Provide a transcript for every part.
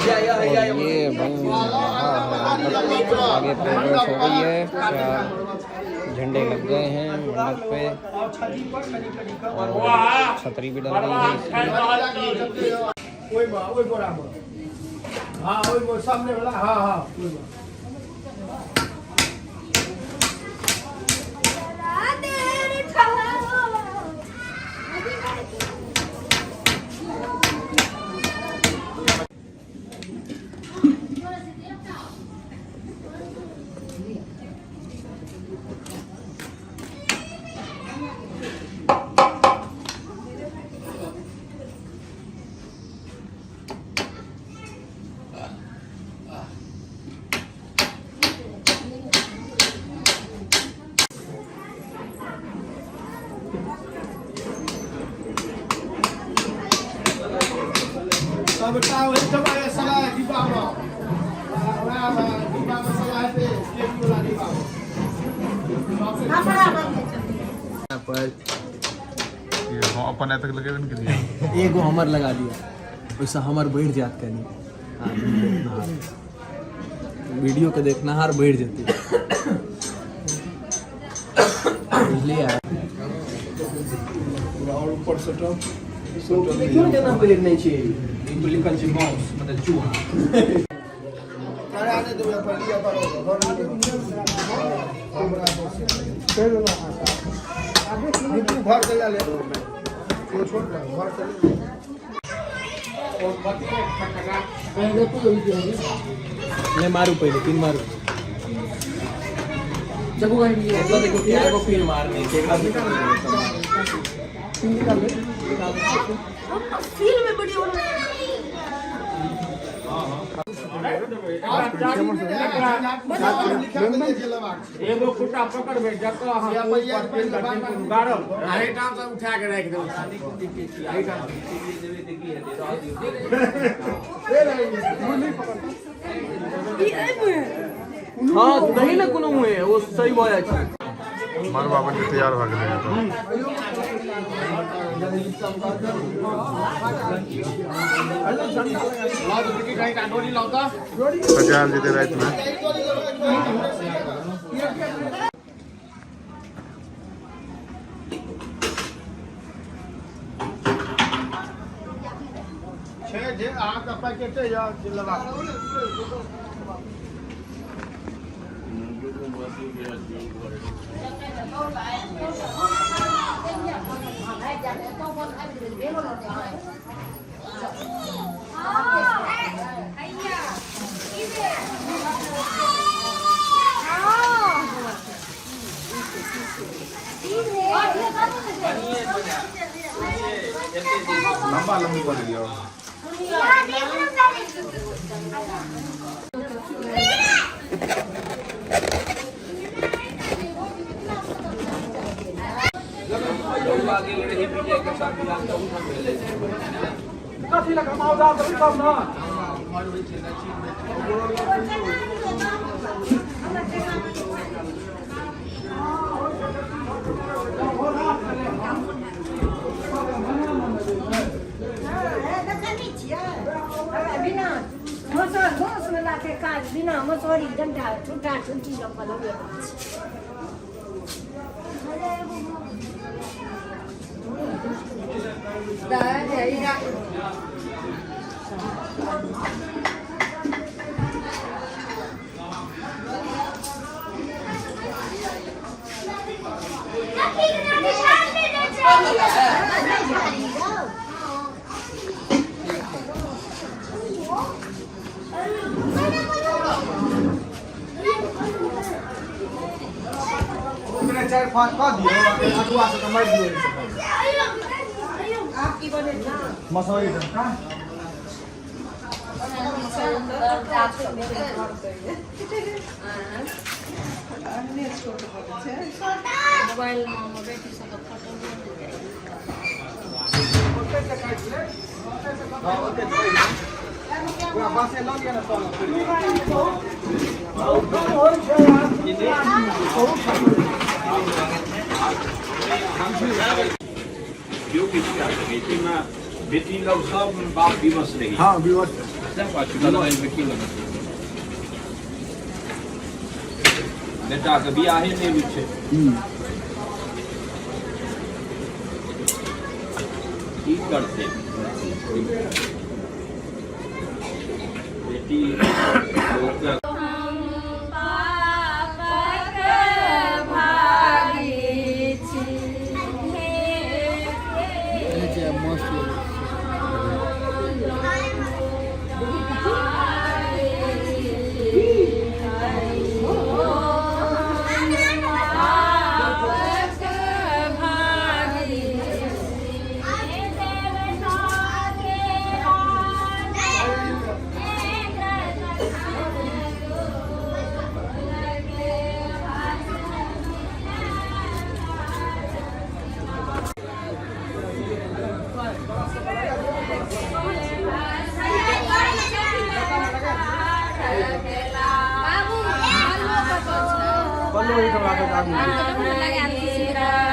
ये भाई आगे प्रोग्रेस हो गई है, झंडे लग गए हैं मंडप पे और छतरी भी डल गई है। सामने वाला हाँ बताओ एकदम आया सला की बाबा सला पे केक वाला की बाबा पर ये हम अपन तक लगे बन के दिया एगो हमर लगा दिया वैसा हमर बढ़ जात कनी वीडियो के देखना हार बढ़ जाती इसलिए और ऊपर से तो क्यों जना पे नहीं चाहिए लिखल छै माउस मतलब चूहा अरे आने दो पर लिया पर घर चला ले वो छोड़ घर चले और बाकी खटका पहले तो ले मारू पहले 3 मारू जब वो मतलब देखो कि आगे फिर मारने के निकाल ले फील में बड़ी हो रही है एगो फुटा पकड़ बे जक हम ऊपर पेन करके गाड़ो आही टाइम से उठा के रख दो आही टाइम देवे ते की है हां नहीं ना कोनो हुए वो सही बोला छै मार बाबा के तैयार भ गेलै सजान देते रात में छे जे आपका पैकेट है या लगा लंबा लंबी कर दिया काफी लगा माउदा तो ना बिना मसोरी डंडा छुटा छुटी चार फाट का दिए अगुआ से कमाई दिए आपकी बने ना मसोरी का मोबाइल में बेटी सब फोटो बेटी लोग सब बाप विवश रही हाँ विवश Neta gabi ahe ne biche. Eat karte. Beti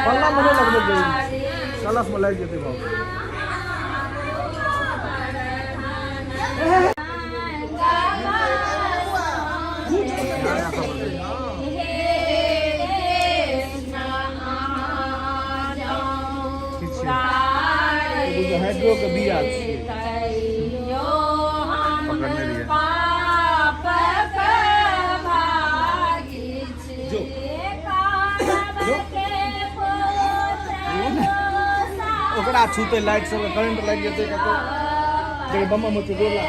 पल्ला मने लग्न गई कलश मलाई देते भाव हाइड्रो का बिया पकड़ने दिया ओकरा छूते लाइट सब करंट लग जेते कतो जे बम्मा मत गोला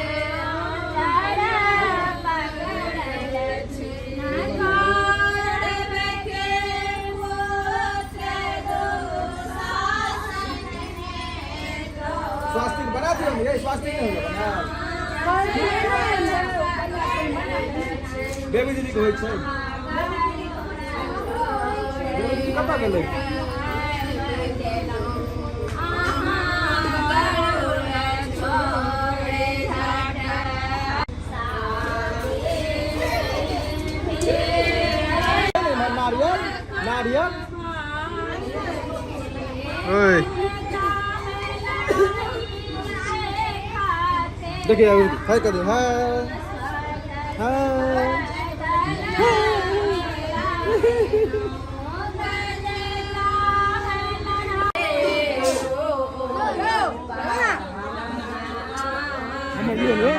स्वास्तिक बना दियो ये स्वास्तिक नहीं होगा बेबी दीदी को होय छै बेबी दीदी कब गेलै नारियल ओए देखिए हाय कर दे हाय हाय हम ये लो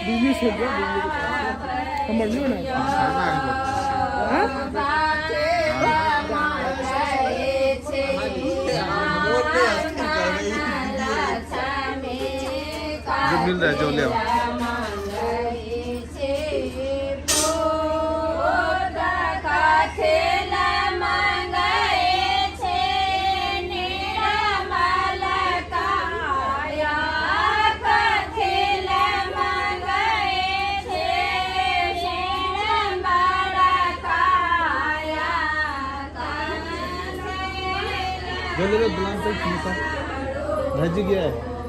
बिजनेस है हम ये ना हां जो मिल रहा है जो ले आओ जो ले लो दुल्हन पे भज गया है